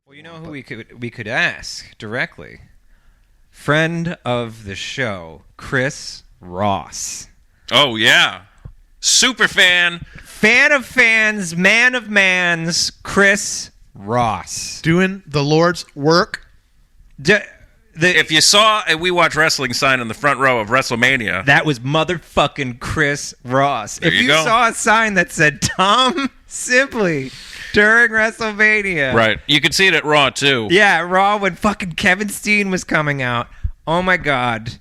Well, you know who we could ask directly? Friend of the show, Chris Ross. Oh, yeah. Super fan. Fan of fans, man of mans, Chris Ross. Doing the Lord's work. If you saw a We Watch Wrestling sign in the front row of Wrestlemania, that was motherfucking Chris Ross. There if you go. saw a sign that said Tom Sibley during WrestleMania. right. You could see it at Raw, too. Yeah, Raw when fucking Kevin Steen was coming out. Oh my God.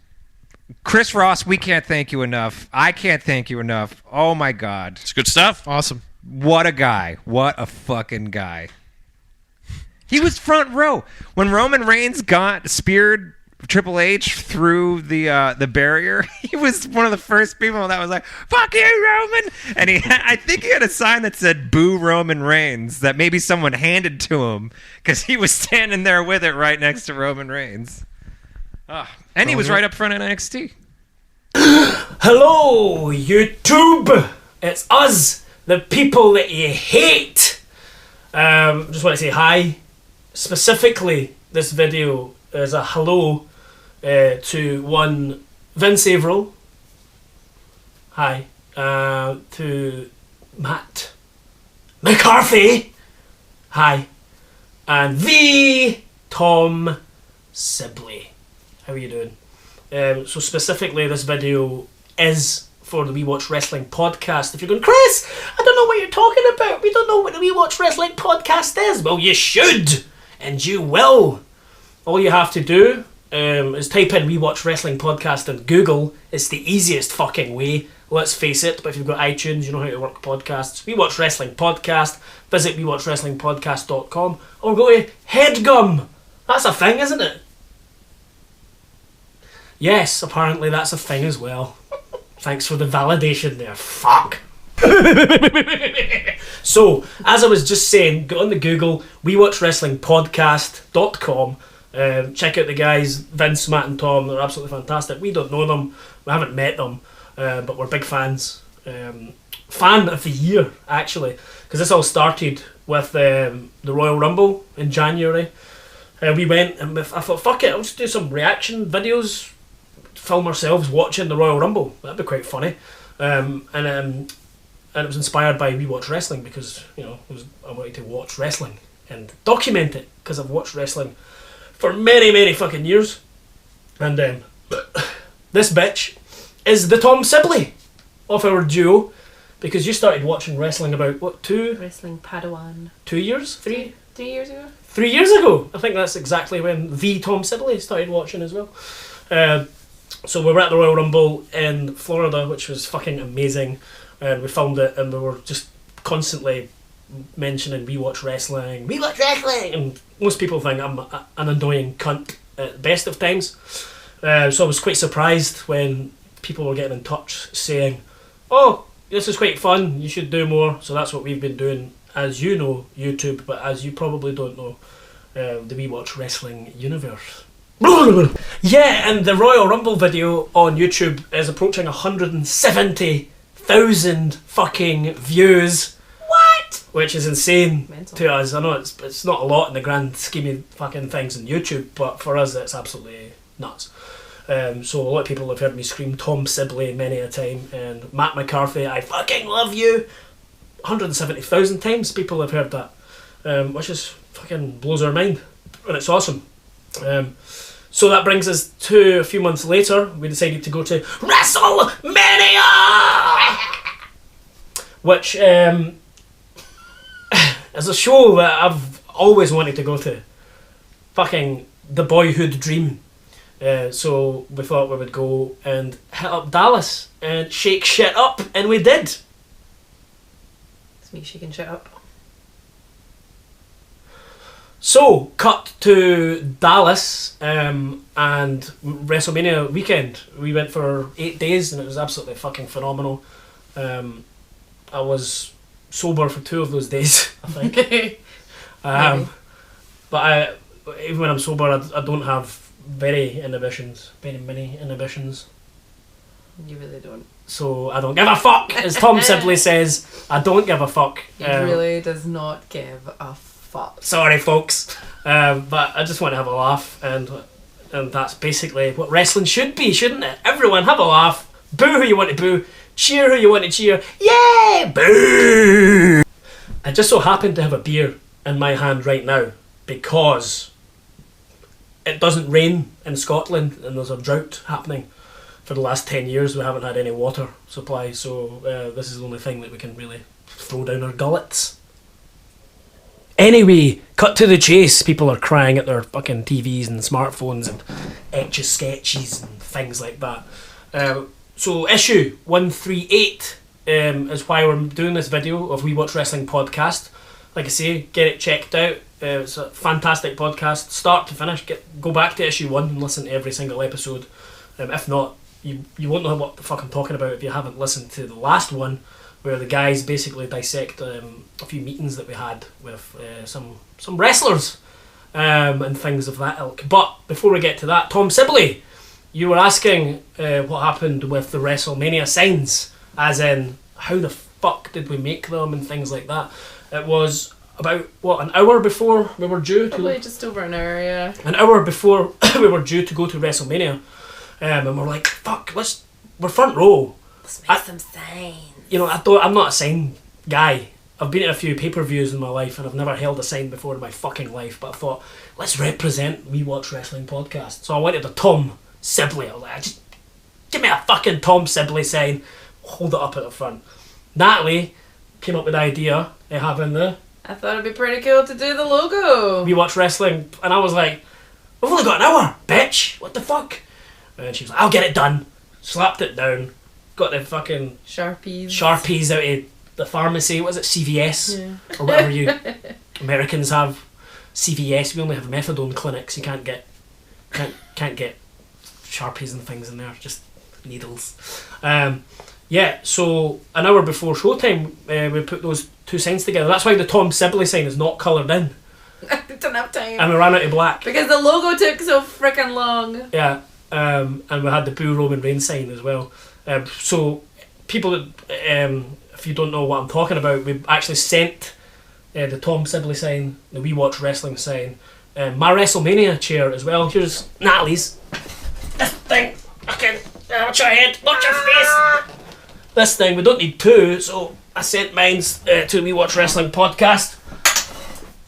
Chris Ross, we can't thank you enough. I can't thank you enough. Oh my God. It's good stuff. Awesome. What a guy. What a fucking guy. He was front row. When Roman Reigns speared Triple H through the barrier, he was one of the first people that was like, "Fuck you, Roman!" And I think he had a sign that said "Boo Roman Reigns" that maybe someone handed to him because he was standing there with it right next to Roman Reigns. And he was right up front in NXT. Hello, YouTube! It's us, the people that you hate! Just want to say hi. Specifically, this video is a hello to one Vince Averill. Hi. To Matt McCarthy. Hi. And the Tom Sibley. How are you doing? So specifically, this video is for the We Watch Wrestling podcast. If you're going, Chris, I don't know what you're talking about. We don't know what the We Watch Wrestling podcast is. Well, you should, and you will. All you have to do is type in We Watch Wrestling podcast on Google. It's the easiest fucking way. Let's face it. But if you've got iTunes, you know how to work podcasts. We Watch Wrestling podcast. Visit WeWatchWrestlingPodcast.com or go to HeadGum. That's a thing, isn't it? Yes, apparently that's a thing as well. Thanks for the validation there. Fuck. So, as I was just saying, go on the Google, WeWatchWrestlingPodcast.com. Check out the guys, Vince, Matt and Tom. They're absolutely fantastic. We don't know them. We haven't met them. But we're big fans. Fan of the year, actually. Because this all started with the Royal Rumble in January. We went and I thought, fuck it, I'll just do some reaction videos. Film ourselves watching the Royal Rumble. That'd be quite funny. And it was inspired by We Watch Wrestling because, you know, I wanted to watch wrestling and document it because I've watched wrestling for many, many fucking years. And this bitch is the Tom Sibley of our duo because you started watching wrestling about, what, Wrestling Padawan. 2 years? 3? 3 years ago? 3 years ago. I think that's exactly when the Tom Sibley started watching as well. So we were at the Royal Rumble in Florida, which was fucking amazing. We filmed it and we were just constantly mentioning We Watch Wrestling, We Watch Wrestling! And most people think I'm an annoying cunt at the best of times. So I was quite surprised when people were getting in touch saying, oh, this is quite fun, you should do more. So that's what we've been doing, as you know, YouTube, but as you probably don't know, the We Watch Wrestling universe. Yeah, and the Royal Rumble video on YouTube is approaching 170,000 fucking views. What? Which is insane to us. I know it's not a lot in the grand scheme of fucking things on YouTube, but for us it's absolutely nuts. So a lot of people have heard me scream Tom Sibley many a time, and Matt McCarthy, I fucking love you. 170,000 times people have heard that, which is fucking blows our mind, and it's awesome. So that brings us to a few months later, we decided to go to Wrestlemania! Which is a show that I've always wanted to go to. Fucking the boyhood dream. So we thought we would go and hit up Dallas and shake shit up, and we did. It's me shaking shit up. So, cut to Dallas and WrestleMania weekend. We went for 8 days and it was absolutely fucking phenomenal. I was sober for 2 of those days, I think. But even when I'm sober, I don't have very many inhibitions. You really don't. So I don't give a fuck. As Tom Sibley says, I don't give a fuck. He really does not give a fuck. Sorry, folks. But I just want to have a laugh, and that's basically what wrestling should be, shouldn't it? Everyone have a laugh. Boo who you want to boo. Cheer who you want to cheer. Yeah! Boo! I just so happen to have a beer in my hand right now because it doesn't rain in Scotland and there's a drought happening. For the last 10 years we haven't had any water supply, so this is the only thing that we can really throw down our gullets. Anyway, cut to the chase. People are crying at their fucking TVs and smartphones and etch-a-sketches and things like that. So issue 138 is why we're doing this video of We Watch Wrestling podcast. Like I say, get it checked out. It's a fantastic podcast, start to finish. Go back to issue 1 and listen to every single episode. If not, you won't know what the fuck I'm talking about if you haven't listened to the last one, where the guys basically dissect a few meetings that we had with some wrestlers and things of that ilk. But before we get to that, Tom Sibley, you were asking what happened with the WrestleMania signs, as in how the fuck did we make them and things like that. It was about, what, an hour before we were due to... Probably just over an hour, yeah. An hour before we were due to go to WrestleMania. And we're like, fuck, we're front row. Let's make some signs. You know, I'm not a sign guy. I've been at a few pay-per-views in my life and I've never held a sign before in my fucking life, but I thought, let's represent We Watch Wrestling podcast. So I went to the Tom Sibley. I was like, just give me a fucking Tom Sibley sign. Hold it up at the front. Natalie came up with the idea of having the I thought it'd be pretty cool to do the logo. We Watch Wrestling, and I was like, we've only got an hour, bitch. What the fuck? And she was like, I'll get it done. Slapped it down. Got the fucking Sharpies out of the pharmacy. What is it, CVS? Yeah. Or whatever you Americans have. CVS. We only have methadone clinics. You can't get Sharpies and things in there. Just needles. Yeah, so an hour before showtime, we put those two signs together. That's why the Tom Sibley sign is not coloured in. I didn't have time. And we ran out of black. Because the logo took so freaking long. Yeah, and we had the Boo Roman Reigns sign as well. So people that, if you don't know what I'm talking about, we actually sent the Tom Sibley sign, the We Watch Wrestling sign, my WrestleMania chair as well. Here's Natalie's. This thing. Okay, watch your head, watch your face. This thing, we don't need two, so I sent mine to We Watch Wrestling podcast.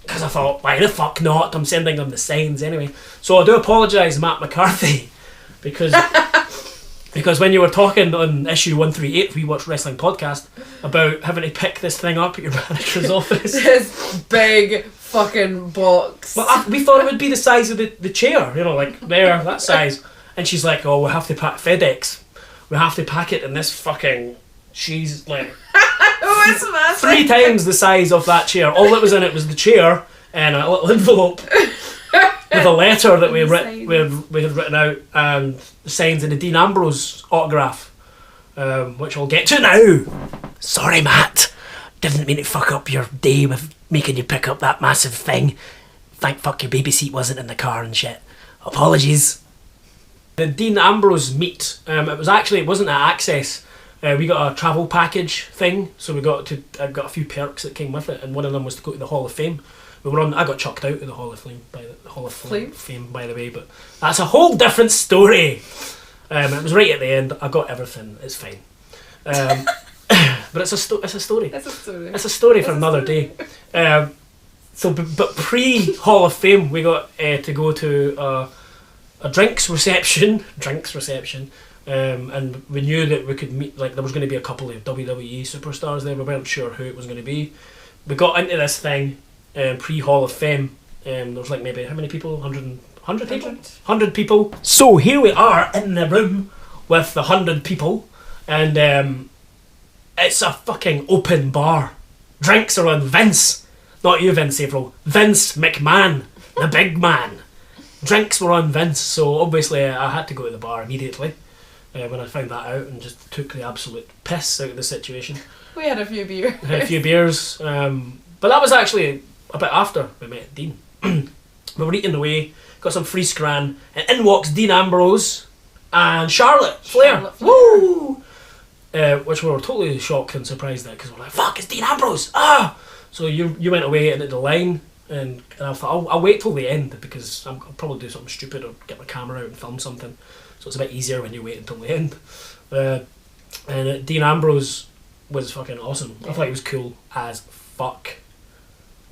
Because I thought, why the fuck not? I'm sending them the signs anyway. So I do apologise, Matt McCarthy, because when you were talking on issue 138, We Watch Wrestling podcast, about having to pick this thing up at your manager's office. This big fucking box. Well, we thought it would be the size of the chair, you know, like there, that size. And she's like, oh, we'll have to pack FedEx. We have to pack it in this fucking... She's like... Oh, it's massive. 3 times the size of that chair. All that was in it was the chair and a little envelope with a letter that we had written out and signs in the Dean Ambrose autograph, which we'll get to now. Sorry, Matt. Didn't mean to fuck up your day with making you pick up that massive thing. Thank fuck your baby seat wasn't in the car and shit. Apologies. The Dean Ambrose meet, it wasn't at Access. We got a travel package thing, so I got a few perks that came with it, and one of them was to go to the Hall of Fame. I got chucked out of the Hall of Fame, by the way, but that's a whole different story. It was right at the end. I got everything. It's fine. But it's a story. It's a story. It's a story for another day. But pre Hall of Fame, we got to go to a drinks reception, and we knew that we could meet, like there was going to be a couple of WWE superstars there. We weren't sure who it was going to be. We got into this thing pre Hall of Fame. There was like maybe how many people? 100 people? 100 people. So here we are in the room with the 100 people, and it's a fucking open bar. Drinks are on Vince, not you, Vince Averill. Vince McMahon, the big man. Drinks were on Vince, so obviously I had to go to the bar immediately when I found that out and just took the absolute piss out of the situation. We had a few beers. But that was actually a bit after we met Dean. We were eating away, got some free scran, and in walks Dean Ambrose and Charlotte Flair. Charlotte Flair. Woo! Which we were totally shocked and surprised at because we're like, fuck, it's Dean Ambrose! Ah! So you went away into the line, and I thought, I'll wait till the end because I'll probably do something stupid or get my camera out and film something. So it's a bit easier when you wait until the end. And Dean Ambrose was fucking awesome. I thought he was cool as fuck.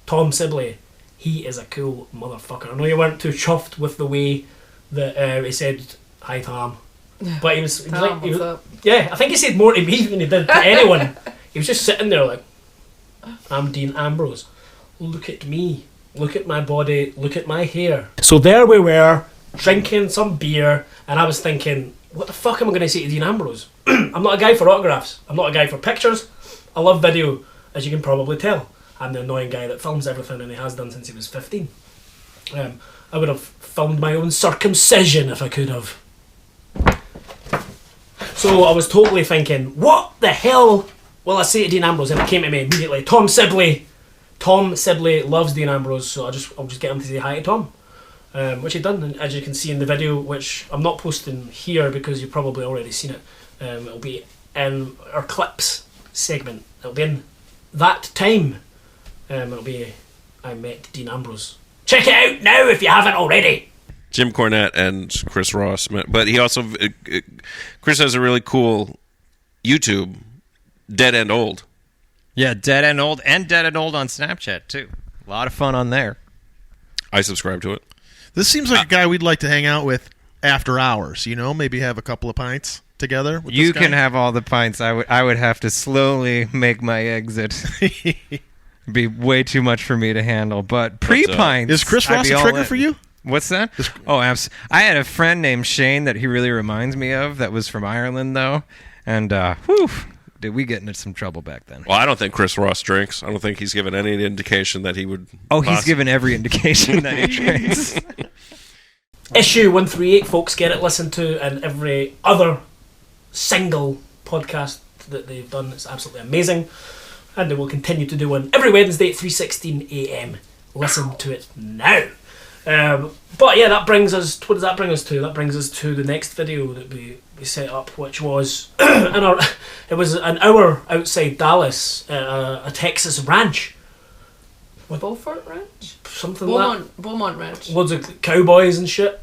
Tom Sibley, he is a cool motherfucker. I know you weren't too chuffed with the way that he said, "Hi Tom," but he was Tom, like, what's up? yeah, I think he said more to me than he did to anyone. He was just sitting there like, "I'm Dean Ambrose. Look at me. Look at my body. Look at my hair." So there we were, drinking some beer, and I was thinking, what the fuck am I going to say to Dean Ambrose? I'm not a guy for autographs. I'm not a guy for pictures. I love video, as you can probably tell. I'm the annoying guy that films everything, and he has done since he was 15. I would have filmed my own circumcision if I could have. So I was totally thinking, what the hell will I say to Dean Ambrose? And it came to me immediately, Tom Sibley. Tom Sibley loves Dean Ambrose, so I'll just get him to say hi to Tom. Which he done, and as you can see in the video, which I'm not posting here because you've probably already seen it. It'll be in our clips segment. It'll be in that time. It'll be I met Dean Ambrose. Check it out now if you haven't already. Jim Cornette and Chris Ross. But he also... Chris has a really cool YouTube, DeadEndOld. Yeah, DeadEndOld and DeadEndOld on Snapchat, too. A lot of fun on there. I subscribe to it. This seems like a guy we'd like to hang out with after hours, you know? Maybe have a couple of pints together with You this guy. can have all the pints. I would have to slowly make my exit. Be way too much for me to handle. But pre-pints... Is Chris I'd Ross be a all trigger in. for you? What's that? I had a friend named Shane that he really reminds me of that was from Ireland, though. And, did we get into some trouble back then? Well, I don't think Chris Ross drinks. I don't think he's given any indication that he would... Oh, he's given every indication that he drinks. Issue 138, folks, get it listened to, and every other single podcast that they've done. It's absolutely amazing. And they will continue to do one every Wednesday at 3:16 a.m. Listen to it now. But yeah, that brings us... What does that bring us to? That brings us to the next video that we set up, which was... it was an hour outside Dallas, a Texas ranch. Beaufort Ranch? Something like that. Beaumont Ranch. Loads of cowboys and shit.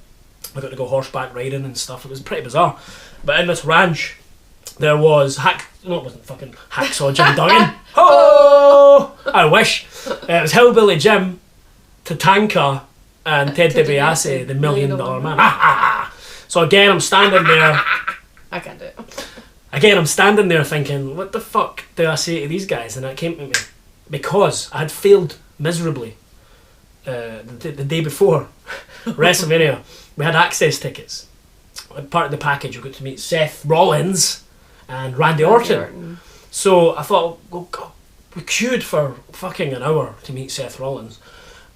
I got to go horseback riding and stuff. It was pretty bizarre. But in this ranch, there was it wasn't fucking Hacksaw Jim Duggan. Oh, I wish. It was Hillbilly Jim, Tatanka, and Ted DiBiase, the $1 Million Man. So again, I'm standing there. I can't do it. Again, I'm standing there thinking, what the fuck do I say to these guys? And it came to me because I had failed miserably the day before WrestleMania. We had access tickets. Part of the package, we got to meet Seth Rollins and Randy Orton. So I thought, oh God, we queued for fucking an hour to meet Seth Rollins.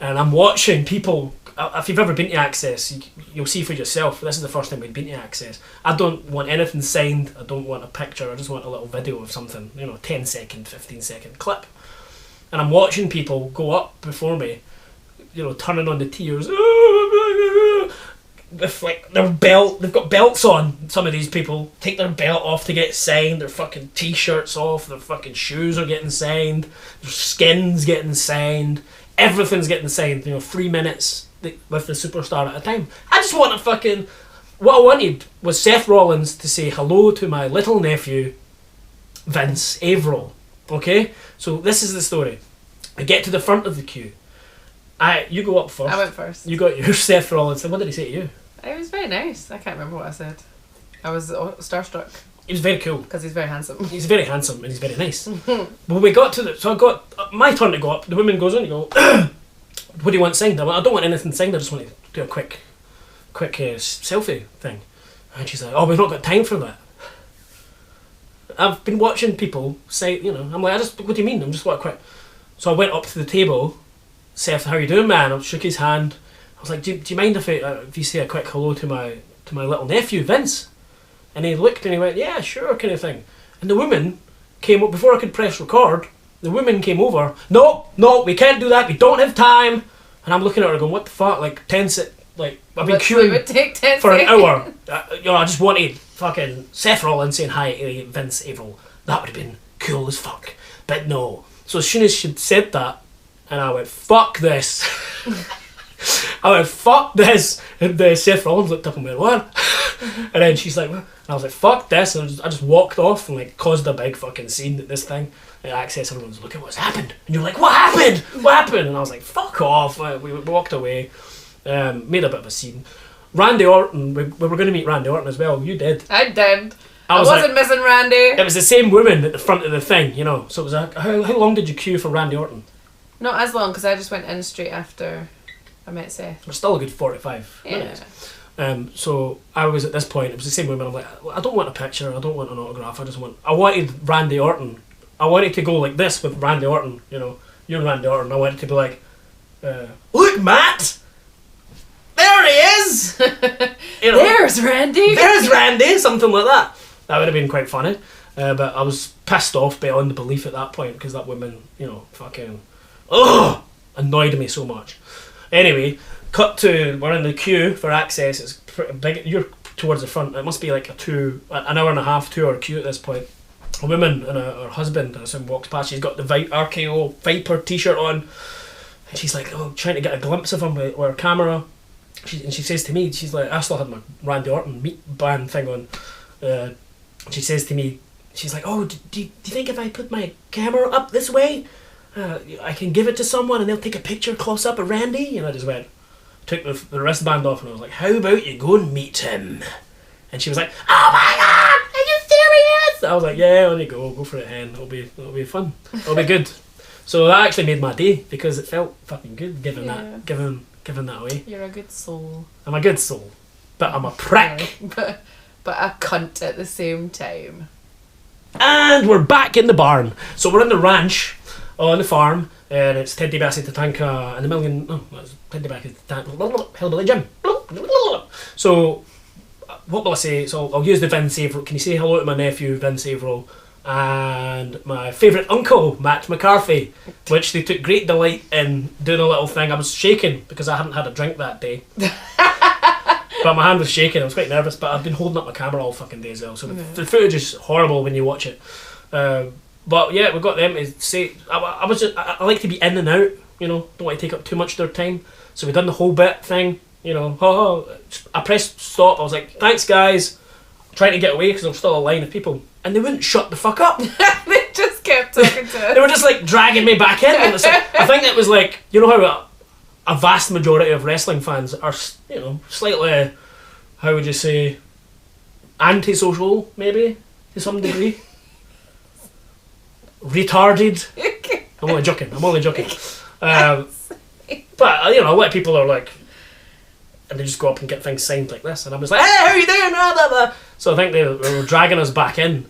And I'm watching people. If you've ever been to Access, you'll see for yourself. This is the first time we've been to Access. I don't want anything signed. I don't want a picture. I just want a little video of something. 10 second, 15 second clip. And I'm watching people go up before me, turning on the tears. With like their belt, they've got belts on. Some of these people take their belt off to get signed. Their fucking t-shirts off. Their fucking shoes are getting signed. Their skin's getting signed. Everything's getting signed. 3 minutes with the superstar at a time. I just want what I wanted was Seth Rollins to say hello to my little nephew, Vince Averill. Okay, so this is the story. I get to the front of the queue. You go up first. I went first. You got your Seth Rollins. And what did he say to you? It was very nice. I can't remember what I said. I was starstruck. He was very cool. Because he's very handsome. He's very handsome and he's very nice. When we got to so I got my turn to go up. The woman goes on. You go, what do you want signed? I went, I don't want anything signed. I just want to do a quick selfie thing. And she's like, oh, we've not got time for that. I've been watching people say, I'm like, what do you mean? I'm just want to quick. So I went up to the table. Seth, how you doing, man? I shook his hand. I was like, do you mind if you say a quick hello to my little nephew, Vince? And he looked and he went, yeah, sure, kind of thing. And the woman came up, before I could press record, the woman came over, no, we can't do that, we don't have time. And I'm looking at her going, what the fuck, like 10 Like, I've been Literally queuing would take 10 for an seconds. hour. I just wanted fucking Seth Rollins saying hi to Vince Averill. That would have been cool as fuck. But no. So as soon as she said that, and I went, fuck this. I went, fuck this. And Seth Rollins looked up and went, what? And then she's like, what? And I was like, fuck this. And I just walked off and like caused a big fucking scene at this thing. And Access, everyone's, look at what's happened. And you're like, what happened? What happened? And I was like, fuck off. We walked away. Made a bit of a scene. Randy Orton, we were going to meet Randy Orton as well. You did. I did. I was wasn't missing Randy. It was the same woman at the front of the thing, you know. So it was how long did you queue for Randy Orton? Not as long, because I just went in straight after I met Seth. It was still a good 45 Yeah. minutes. So I was at this point, it was the same woman. I'm like, I don't want a picture, I don't want an autograph, I wanted Randy Orton. I wanted to go like this with Randy Orton, you know. You're Randy Orton. I wanted to be like, look, Matt! There he is! You know, There's Randy! there's Randy! Something like that. That would have been quite funny. But I was pissed off beyond belief at that point because that woman, you know, fucking annoyed me so much. Anyway, cut to, we're in the queue for Access. It's pretty big. You're towards the front. It must be like an hour and a half, 2 hour queue at this point. A woman and her husband, I assume, walks past. She's got the RKO Viper t-shirt on. And she's like, trying to get a glimpse of him with her camera. She says to me, she's like, I still had my Randy Orton meat band thing on. She says to me, she's like, do you think if I put my camera up this way, I can give it to someone and they'll take a picture close up of Randy? And I just took the wristband off and I was like, how about you go and meet him? And she was like, oh my god, are you serious? I was like, yeah, on you go for it, hen. It'll be fun. It'll be good. So that actually made my day because it felt fucking good giving that away. You're a good soul. I'm a good soul, but I'm a prick. But a cunt at the same time. And we're back in the barn. So we're in the ranch on the farm, and it's Ted DiBiase, Tatanka, and it's Ted DiBiase, Tatanka, Hillbilly Jim. So, what will I say? So I'll use the Vince Averill. Can you say hello to my nephew, Vince Averill, and my favourite uncle, Matt McCarthy, which they took great delight in doing a little thing. I was shaking because I hadn't had a drink that day. But my hand was shaking, I was quite nervous, but I've been holding up my camera all fucking day as well, so the footage is horrible when you watch it. But yeah, we've got them to say, I like to be in and out, you know, don't want to take up too much of their time. So we've done the whole bit thing, you know, I pressed stop, I was like, thanks guys, trying to get away because there was still a line of people, and they wouldn't shut the fuck up. They just kept talking to us. They were just like dragging me back in. And I think it was like, you know how a vast majority of wrestling fans are, you know, slightly, how would you say, antisocial, maybe, to some degree. Retarded. I'm only joking. But, you know, a lot of people are like, and they just go up and get things signed like this, and I'm just like, hey, how you doing? Blah, blah, blah. So I think they were dragging us back in.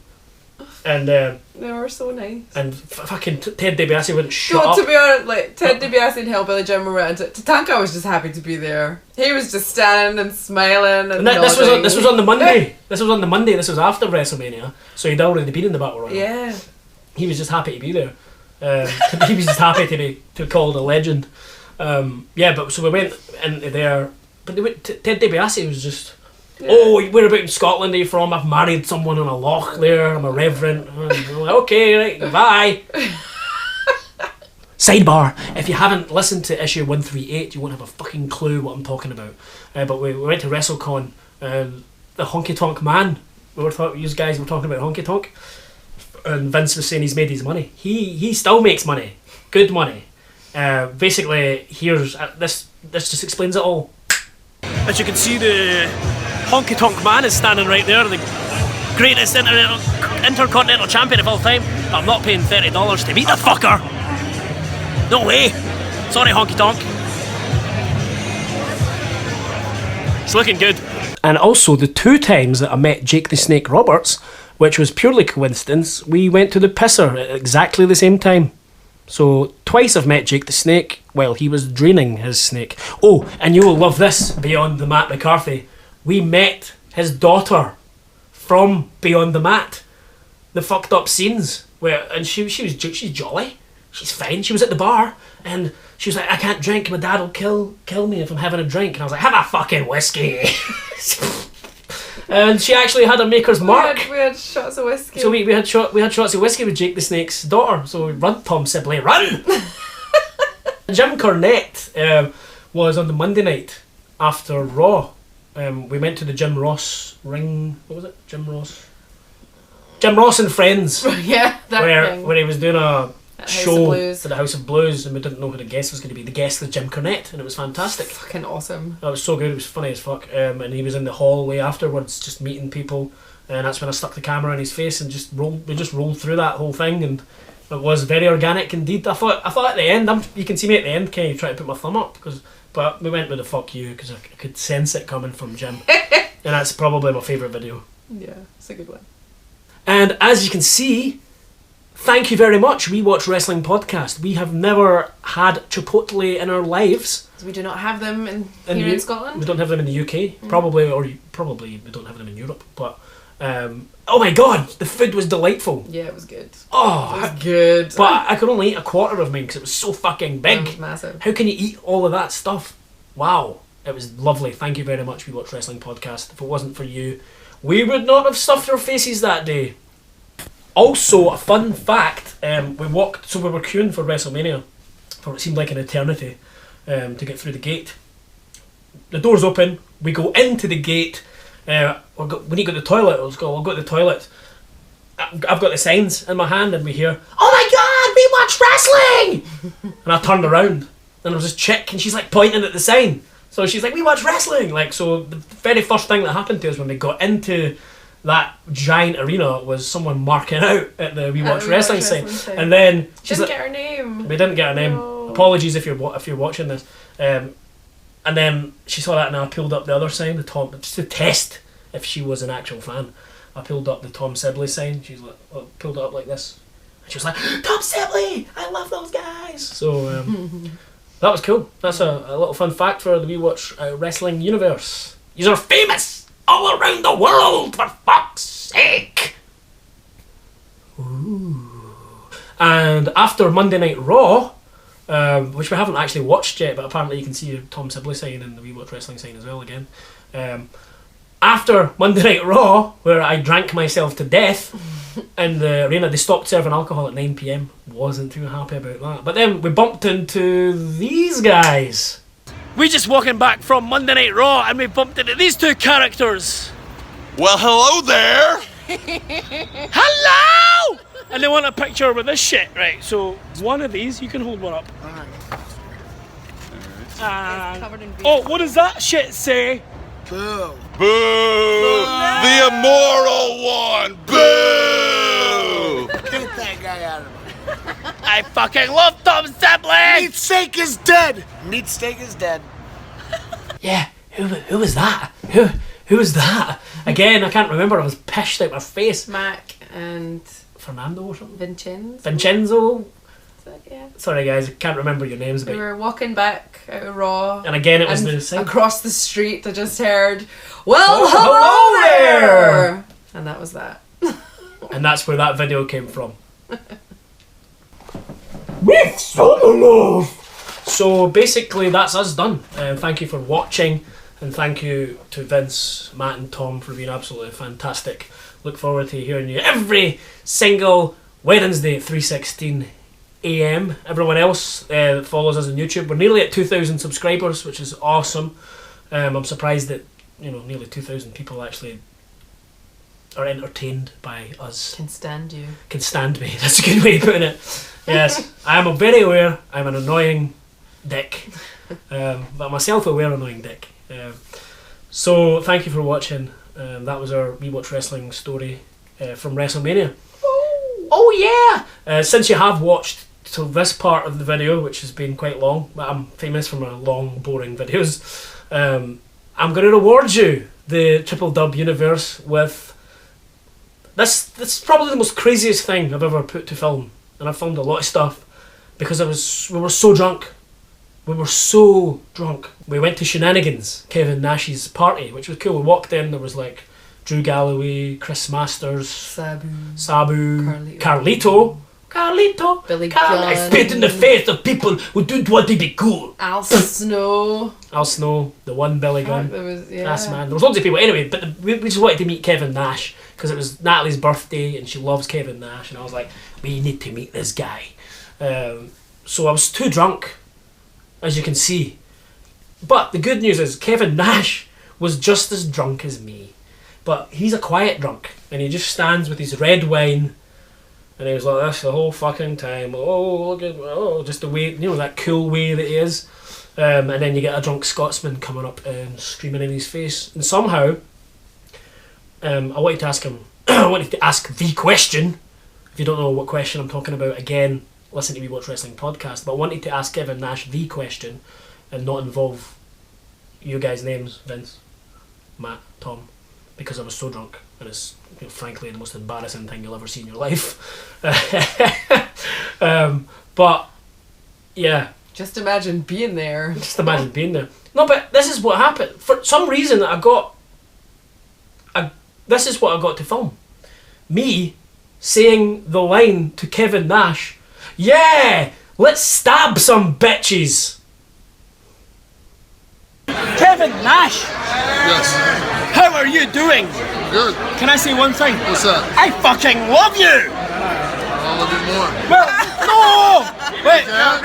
And they were so nice. And fucking Ted DiBiase wouldn't shut up. To be honest, like Ted DiBiase and Hillbilly Jim were into it. Tatanka was just happy to be there. He was just standing and smiling and this was on the Monday. This was on the Monday. This was after WrestleMania, so he'd already been in the Battle Royal. Yeah. He was just happy to be there. He was just happy to be called a legend. But so we went into there, but Ted DiBiase was just. Yeah. Oh, where about in Scotland are you from? I've married someone on a loch there. I'm a reverend. I'm like, okay, right, bye. Sidebar, if you haven't listened to issue 138, you won't have a fucking clue what I'm talking about. But we went to WrestleCon, the Honky Tonk Man. You guys were talking about Honky Tonk. And Vince was saying he's made his money. He still makes money. Good money. Basically, here's this just explains it all. As you can see, the Honky Tonk Man is standing right there, the greatest intercontinental champion of all time. I'm not paying $30 to meet the fucker. No way. Sorry, Honky Tonk. It's looking good. And also, the 2 times that I met Jake the Snake Roberts, which was purely coincidence, we went to the pisser at exactly the same time. So twice I've met Jake the Snake while he was draining his snake. Oh, and you will love this, Beyond the Mat McCarthy. We met his daughter from Beyond the Mat. The fucked up scenes where, and she's jolly, she's fine. She was at the bar and she was like, I can't drink, my dad will kill me if I'm having a drink. And I was like, have a fucking whiskey. And she actually had a maker's mark. We had shots of whiskey. So we had shots of whiskey with Jake the Snake's daughter. So we run, Tom Sibley, run! Jim Cornette was on the Monday night after Raw. We went to the Jim Ross ring. What was it? Jim Ross and Friends. Yeah, that thing. Where he was doing a show Blues. for the House of Blues, and we didn't know who the guest was going to be. The guest was Jim Cornette, and it was fantastic. Fucking awesome. That was so good. It was funny as fuck. And he was in the hallway afterwards, just meeting people. And that's when I stuck the camera in his face and we just rolled through that whole thing, and it was very organic indeed. I thought at the end, you can see me at the end, Kenny, trying to put my thumb up, but we went with the fuck you because I could sense it coming from Jim, and that's probably my favourite video. Yeah, it's a good one. And as you can see, thank you very much, We Watch Wrestling Podcast. We have never had Chipotle in our lives. We do not have them here in Scotland. We don't have them in the UK, probably we don't have them in Europe. But oh my god, the food was delightful. Yeah, it was good. Oh, It was good. but I could only eat a quarter of mine because it was so fucking big. It was massive. How can you eat all of that stuff? Wow, it was lovely. Thank you very much, We Watch Wrestling Podcast. If it wasn't for you, we would not have stuffed our faces that day. Also, a fun fact, we were queuing for WrestleMania for what seemed like an eternity to get through the gate. The door's open, we go into the gate, we need to go to the toilet, we'll go to the toilet. I've got the signs in my hand and we hear, oh my god, We Watch Wrestling! And I turned around and there was this chick and she's like pointing at the sign. So she's like, We Watch Wrestling! Like, so the very first thing that happened to us when we got into that giant arena was someone marking out at the We Watch Wrestling sign. And then she's Didn't like, get her name. we didn't get her name. No. Apologies if you're watching this. And then she saw that and I pulled up the other sign, just to test if she was an actual fan. I pulled up the Tom Sibley sign. She's like, pulled it up like this. And she was like, Tom Sibley! I love those guys! So that was cool. That's a little fun fact for the We Watch Wrestling universe. These are famous all around the world, for fuck's sake! Ooh. And after Monday Night Raw, which we haven't actually watched yet, but apparently you can see Tom Sibley sign and the We Watch Wrestling sign as well again. After Monday Night Raw, where I drank myself to death in the arena, they stopped serving alcohol at 9 PM. Wasn't too happy about that. But then we bumped into these guys. We just walking back from Monday Night Raw and we bumped into these two characters. Well, hello there. Hello! And they want a picture with this shit, right? So one of these, you can hold one up. Oh, what does that shit say? Boo. The immoral one. Boo. Get that guy out of me. I fucking love Tom Sibley! Meat steak is dead. Meat steak is dead. Yeah, who was that? Who was that? Again, I can't remember. I was pissed out my face. Mac and Fernando or something? Vincenzo. Yeah. Sorry guys, I can't remember your names. We But were walking back out of Raw. and again, it was and the same. across the street, I just heard, well, hello hello there! And that was that. And that's where that video came from. With some love. So basically, that's us done. Thank you for watching, and thank you to Vince, Matt, and Tom for being absolutely fantastic. Look forward to hearing you every single Wednesday at 3:16 AM. Everyone else that follows us on YouTube, we're nearly at 2,000 subscribers, which is awesome. I'm surprised that nearly 2,000 people actually are entertained by us. Can stand you. Can stand me. That's a good way of putting it. Yes, I am very aware I'm an annoying dick, but I'm a self-aware annoying dick. So thank you for watching. That was our We Watch Wrestling story from WrestleMania. Oh yeah! Since you have watched to this part of the video, which has been quite long, but I'm famous for my long, boring videos, I'm going to reward you, the Triple Dub universe, with this. This is probably the most craziest thing I've ever put to film, and I've filmed a lot of stuff because we were so drunk. We were so drunk. We went to Shenanigans, Kevin Nash's party, which was cool. We walked in, there was like Drew Galloway, Chris Masters, Sabu, Carlito. Carlito, Billy I Gunn. spit in the face of people who don't want to be cool. Al Snow. Al Snow, the one Billy Gunn. There was, yeah. Yes, man. There was loads of people. Anyway, but we just wanted to meet Kevin Nash because it was Natalie's birthday and she loves Kevin Nash. And I was like, we need to meet this guy. So I was too drunk, as you can see. But the good news is Kevin Nash was just as drunk as me. But he's a quiet drunk. And he just stands with his red wine. And he was like this the whole fucking time. Oh, look at, oh, just the way, that cool way that he is. And then you get a drunk Scotsman coming up and screaming in his face. And somehow, I wanted to ask him, I wanted to ask the question. If you don't know what question I'm talking about, again, listen to Me Watch Wrestling podcast. But I wanted to ask Kevin Nash the question and not involve you guys' names, Vince, Matt, Tom, because I was so drunk. And it's frankly the most embarrassing thing you'll ever see in your life. But, yeah. Just imagine being there. Just imagine being there. No, but this is what happened. For some reason, this is what I got to film. Me saying the line to Kevin Nash, yeah, let's stab some bitches. Kevin Nash, Yes. how are you doing? Good. Can I say one thing? What's that? I fucking love you! I'll love you more. Well, no! Wait, Yeah?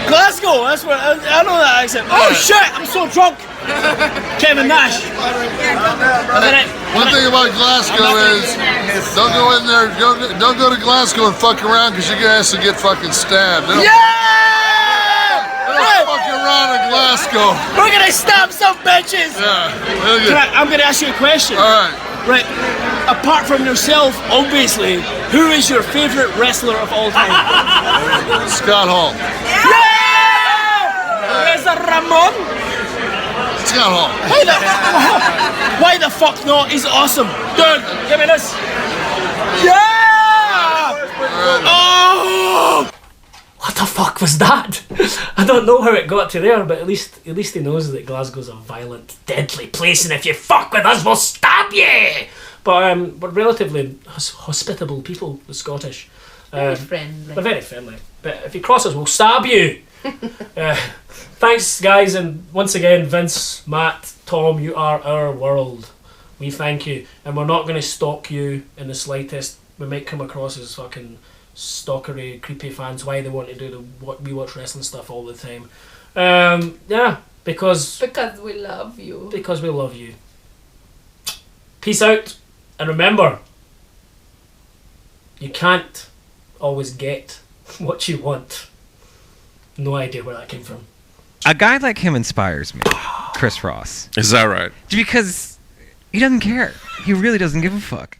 Glasgow, that's what, I know that accent. Oh shit, I'm so drunk! Kevin Nash. One thing about Glasgow is don't go in there, don't go to Glasgow and fuck around because you're gonna actually get fucking stabbed. They don't, Yeah! they don't fuck around in Glasgow. We're gonna stab some bitches! Yeah. I'm gonna ask you a question. Alright. Right, apart from yourself, obviously, who is your favourite wrestler of all time? Scott Hall. Yeah! Reza Ramon? Scott Hall. Why the fuck not? He's awesome. Dude, give me this. Yeah! Oh! What the fuck was that? I don't know how it got to there, but at least he knows that Glasgow's a violent, deadly place, and if you fuck with us, we'll stab you. But we're relatively hospitable people, the Scottish. Very friendly. We're very friendly. But if you cross us, we'll stab you. Thanks, guys, and once again, Vince, Matt, Tom, you are our world. We thank you, and we're not going to stalk you in the slightest. We might come across as fucking stalkery, creepy fans. Why they want to do the We Watch Wrestling stuff all the time? Yeah, because we love you. Because we love you. Peace out, and remember, you can't always get what you want. No idea where that came from. A guy like him inspires me, Chris Ross. Is that right? Because he doesn't care. He really doesn't give a fuck.